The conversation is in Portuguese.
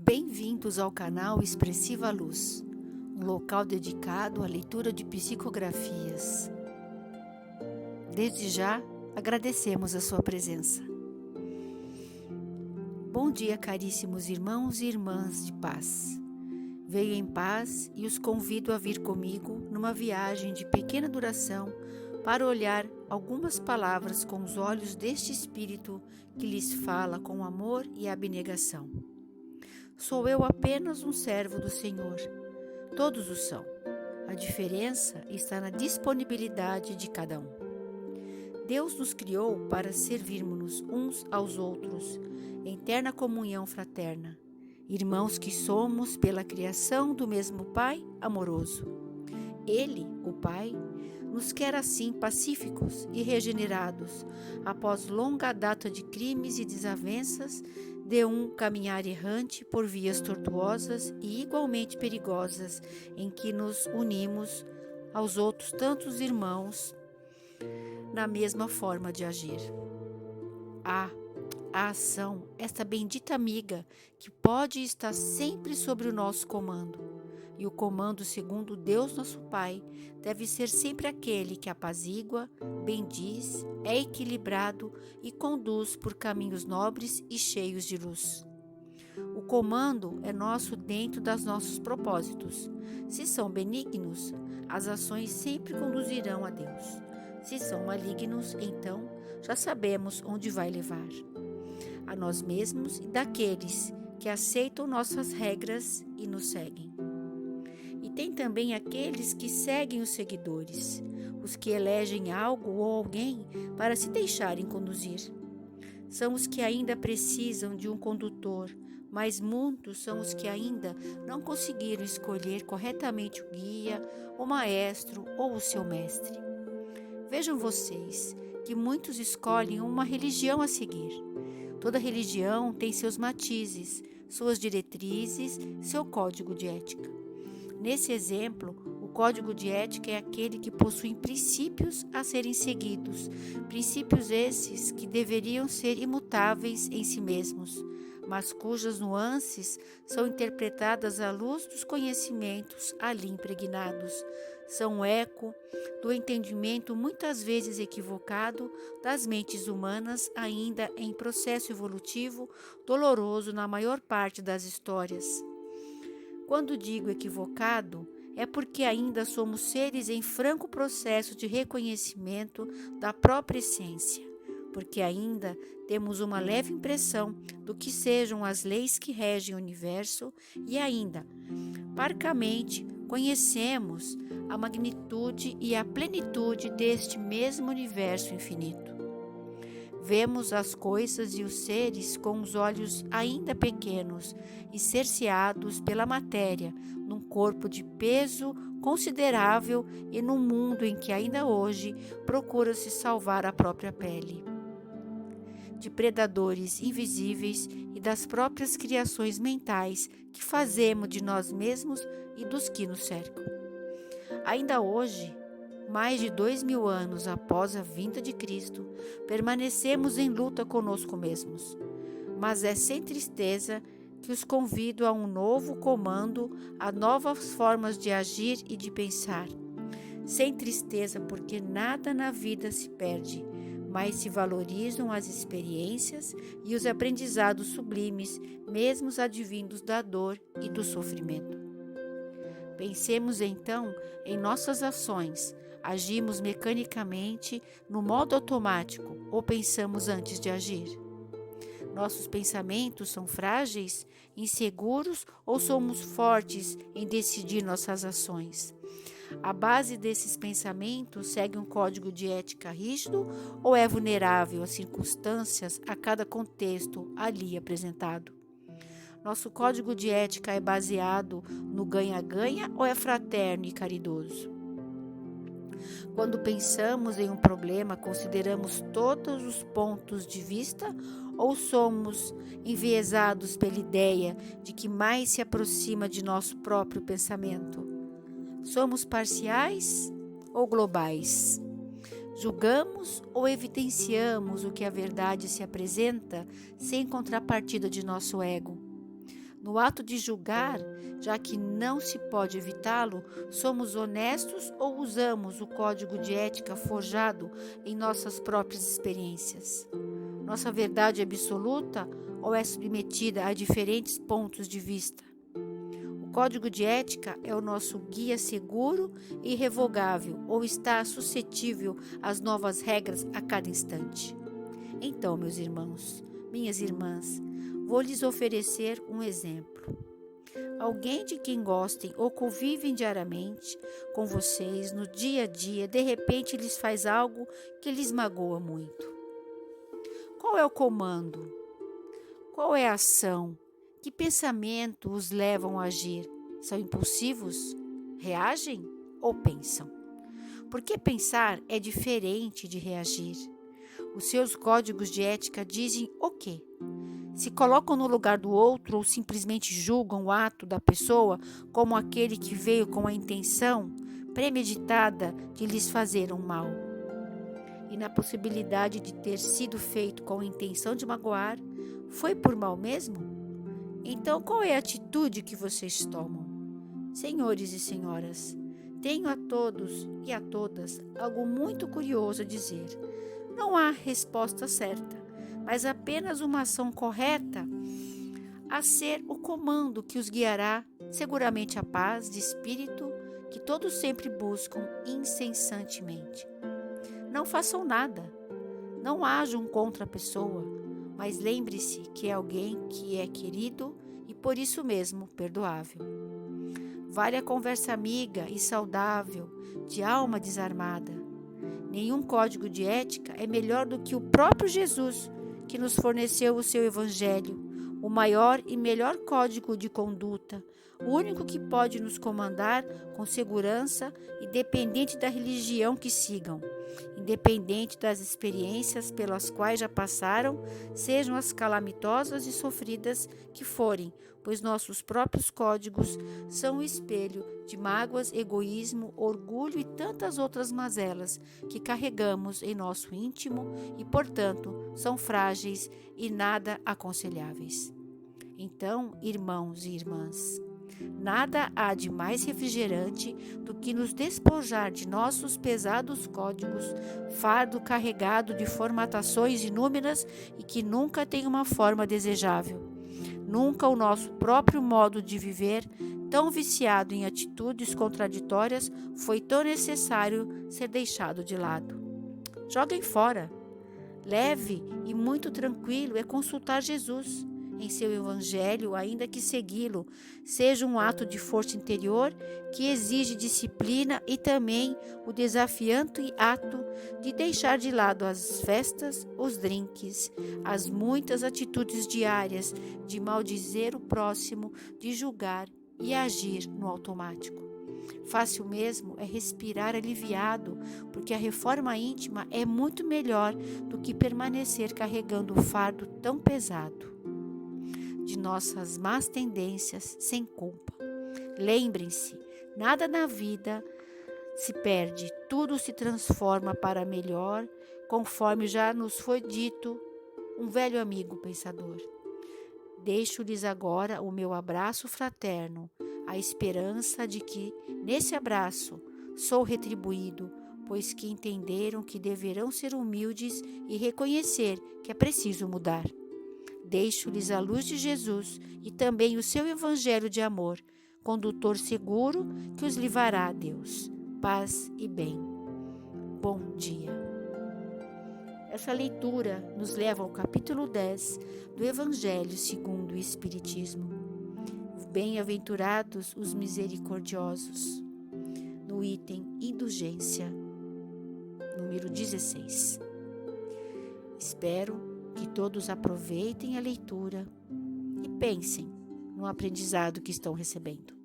Bem-vindos ao canal Expressiva Luz, um local dedicado à leitura de psicografias. Desde já, agradecemos a sua presença. Bom dia, caríssimos irmãos e irmãs de paz. Venham em paz e os convido a vir comigo numa viagem de pequena duração para olhar algumas palavras com os olhos deste Espírito que lhes fala com amor e abnegação. Sou eu apenas um servo do Senhor. Todos o são. A diferença está na disponibilidade de cada um. Deus nos criou para servirmos uns aos outros, em terna comunhão fraterna, irmãos que somos pela criação do mesmo Pai amoroso. Ele, o Pai, nos quer assim pacíficos e regenerados, após longa data de crimes e desavenças, de um caminhar errante por vias tortuosas e igualmente perigosas, em que nos unimos aos outros tantos irmãos na mesma forma de agir. A ação, esta bendita amiga, que pode estar sempre sobre o nosso comando. E o comando segundo Deus nosso Pai deve ser sempre aquele que apazigua, bendiz, é equilibrado e conduz por caminhos nobres e cheios de luz. O comando é nosso dentro dos nossos propósitos. Se são benignos, as ações sempre conduzirão a Deus. Se são malignos, então já sabemos onde vai levar. A nós mesmos e daqueles que aceitam nossas regras e nos seguem. E tem também aqueles que seguem os seguidores, os que elegem algo ou alguém para se deixarem conduzir. São os que ainda precisam de um condutor, mas muitos são os que ainda não conseguiram escolher corretamente o guia, o maestro ou o seu mestre. Vejam vocês que muitos escolhem uma religião a seguir. Toda religião tem seus matizes, suas diretrizes, seu código de ética. Nesse exemplo, o código de ética é aquele que possui princípios a serem seguidos, princípios esses que deveriam ser imutáveis em si mesmos, mas cujas nuances são interpretadas à luz dos conhecimentos ali impregnados. São eco do entendimento muitas vezes equivocado das mentes humanas ainda em processo evolutivo doloroso na maior parte das histórias. Quando digo equivocado, é porque ainda somos seres em franco processo de reconhecimento da própria essência, porque ainda temos uma leve impressão do que sejam as leis que regem o universo e ainda, parcamente, conhecemos a magnitude e a plenitude deste mesmo universo infinito. Vemos as coisas e os seres com os olhos ainda pequenos e cerceados pela matéria, num corpo de peso considerável e num mundo em que ainda hoje procura-se salvar a própria pele. De predadores invisíveis e das próprias criações mentais que fazemos de nós mesmos e dos que nos cercam. Ainda hoje, mais de 2000 anos após a vinda de Cristo, permanecemos em luta conosco mesmos. Mas é sem tristeza que os convido a um novo comando, a novas formas de agir e de pensar. Sem tristeza, porque nada na vida se perde, mas se valorizam as experiências e os aprendizados sublimes, mesmo os advindos da dor e do sofrimento. Pensemos então em nossas ações. Agimos mecanicamente, no modo automático, ou pensamos antes de agir? Nossos pensamentos são frágeis, inseguros ou somos fortes em decidir nossas ações? A base desses pensamentos segue um código de ética rígido ou é vulnerável às circunstâncias, a cada contexto ali apresentado? Nosso código de ética é baseado no ganha-ganha ou é fraterno e caridoso? Quando pensamos em um problema, consideramos todos os pontos de vista ou somos enviesados pela ideia de que mais se aproxima de nosso próprio pensamento? Somos parciais ou globais? Julgamos ou evidenciamos o que a verdade se apresenta sem contrapartida de nosso ego? No ato de julgar, já que não se pode evitá-lo, somos honestos ou usamos o código de ética forjado em nossas próprias experiências? Nossa verdade é absoluta ou é submetida a diferentes pontos de vista? O código de ética é o nosso guia seguro e irrevogável ou está suscetível às novas regras a cada instante? Então, meus irmãos, minhas irmãs, vou lhes oferecer um exemplo. Alguém de quem gostem ou convivem diariamente com vocês no dia a dia, de repente lhes faz algo que lhes magoa muito. Qual é o comando? Qual é a ação? Que pensamento os levam a agir? São impulsivos? Reagem ou pensam? Porque pensar é diferente de reagir. Os seus códigos de ética dizem o quê? Se colocam no lugar do outro ou simplesmente julgam o ato da pessoa como aquele que veio com a intenção premeditada de lhes fazer um mal. E na possibilidade de ter sido feito com a intenção de magoar, foi por mal mesmo? Então qual é a atitude que vocês tomam? Senhores e senhoras, tenho a todos e a todas algo muito curioso a dizer. Não há resposta certa, mas apenas uma ação correta a ser o comando que os guiará seguramente à paz de espírito que todos sempre buscam incessantemente. Não façam nada, não hajam contra a pessoa, mas lembre-se que é alguém que é querido e por isso mesmo perdoável. Vale a conversa amiga e saudável, de alma desarmada. Nenhum código de ética é melhor do que o próprio Jesus, que nos forneceu o seu Evangelho, o maior e melhor código de conduta, o único que pode nos comandar com segurança, independente da religião que sigam, independente das experiências pelas quais já passaram, sejam as calamitosas e sofridas que forem, pois nossos próprios códigos são o espelho de mágoas, egoísmo, orgulho e tantas outras mazelas que carregamos em nosso íntimo e, portanto, são frágeis e nada aconselháveis. Então, irmãos e irmãs, nada há de mais refrigerante do que nos despojar de nossos pesados códigos, fardo carregado de formatações inúmeras e que nunca tem uma forma desejável. Nunca o nosso próprio modo de viver, tão viciado em atitudes contraditórias, foi tão necessário ser deixado de lado. Joguem fora. Leve e muito tranquilo é consultar Jesus em seu Evangelho, ainda que segui-lo seja um ato de força interior que exige disciplina e também o desafiante ato de deixar de lado as festas, os drinks, as muitas atitudes diárias de maldizer o próximo, de julgar e agir no automático. Fácil mesmo é respirar aliviado, porque a reforma íntima é muito melhor do que permanecer carregando o fardo tão pesado de nossas más tendências sem culpa. Lembrem-se, nada na vida se perde, tudo se transforma para melhor, conforme já nos foi dito um velho amigo pensador. Deixo-lhes agora o meu abraço fraterno, a esperança de que, nesse abraço, sou retribuído, pois que entenderam que deverão ser humildes e reconhecer que é preciso mudar. Deixo-lhes a luz de Jesus e também o seu Evangelho de amor, condutor seguro que os levará a Deus. Paz e bem. Bom dia. Essa leitura nos leva ao capítulo 10 do Evangelho segundo o Espiritismo. Bem-aventurados os misericordiosos, no item Indulgência, número 16. Espero que todos aproveitem a leitura e pensem no aprendizado que estão recebendo.